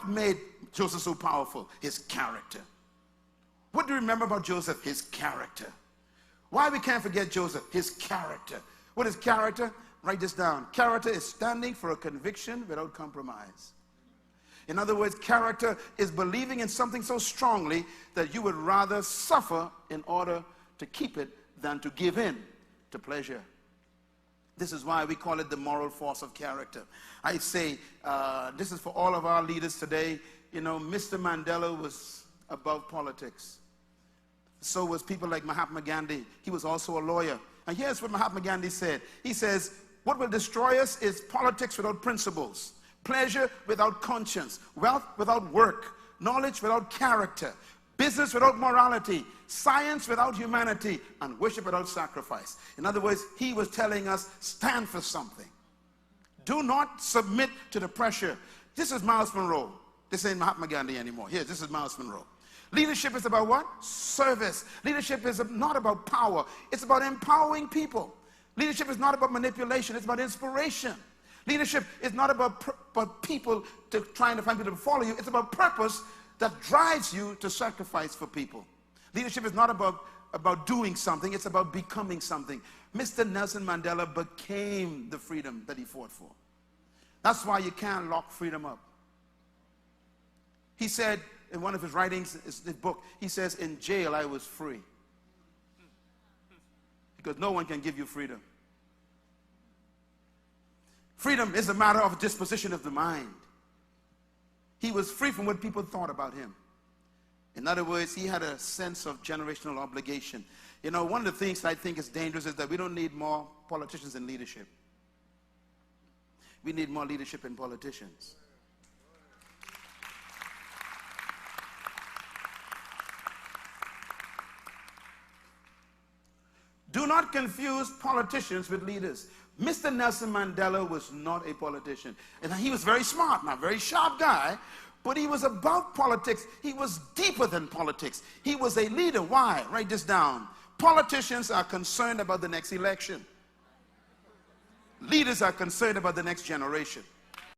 What made Joseph so powerful? His character. What do you remember about Joseph? His character. Why we can't forget Joseph? His character. What is character? Write this down. Character is standing for a conviction without compromise. In other words, character is believing in something so strongly that you would rather suffer in order to keep it than to give in to pleasure. This is why we call it the moral force of character. I say, this is for all of our leaders today. You know, Mr. Mandela was above politics. So was people like Mahatma Gandhi. He was also a lawyer. And here's what Mahatma Gandhi said. He says, what will destroy us is politics without principles, pleasure without conscience, wealth without work, knowledge without character, business without morality, science without humanity, and worship without sacrifice. In other words, he was telling us, stand for something. Do not submit to the pressure. This is Myles Munroe. This ain't Mahatma Gandhi anymore. Here, this is Myles Munroe. Leadership is about what? Service. Leadership is not about power. It's about empowering people. Leadership is not about manipulation. It's about inspiration. Leadership is not about people trying to find people to follow you. It's about purpose that drives you to sacrifice for people. Leadership is not about doing something. It's about becoming something. Mr. Nelson Mandela became the freedom that he fought for. That's why you can't lock freedom up. He said in one of his writings, his book, he says, in jail I was free. Because no one can give you freedom. Freedom is a matter of disposition of the mind. He was free from what people thought about him. In other words, he had a sense of generational obligation. You know, one of the things I think is dangerous is that we don't need more politicians in leadership. We need more leadership in politicians. Do not confuse politicians with leaders. Mr. Nelson Mandela was not a politician. And he was very smart, not a very sharp guy, but he was about politics. He was deeper than politics. He was a leader. Why? Write this down. Politicians are concerned about the next election. Leaders are concerned about the next generation.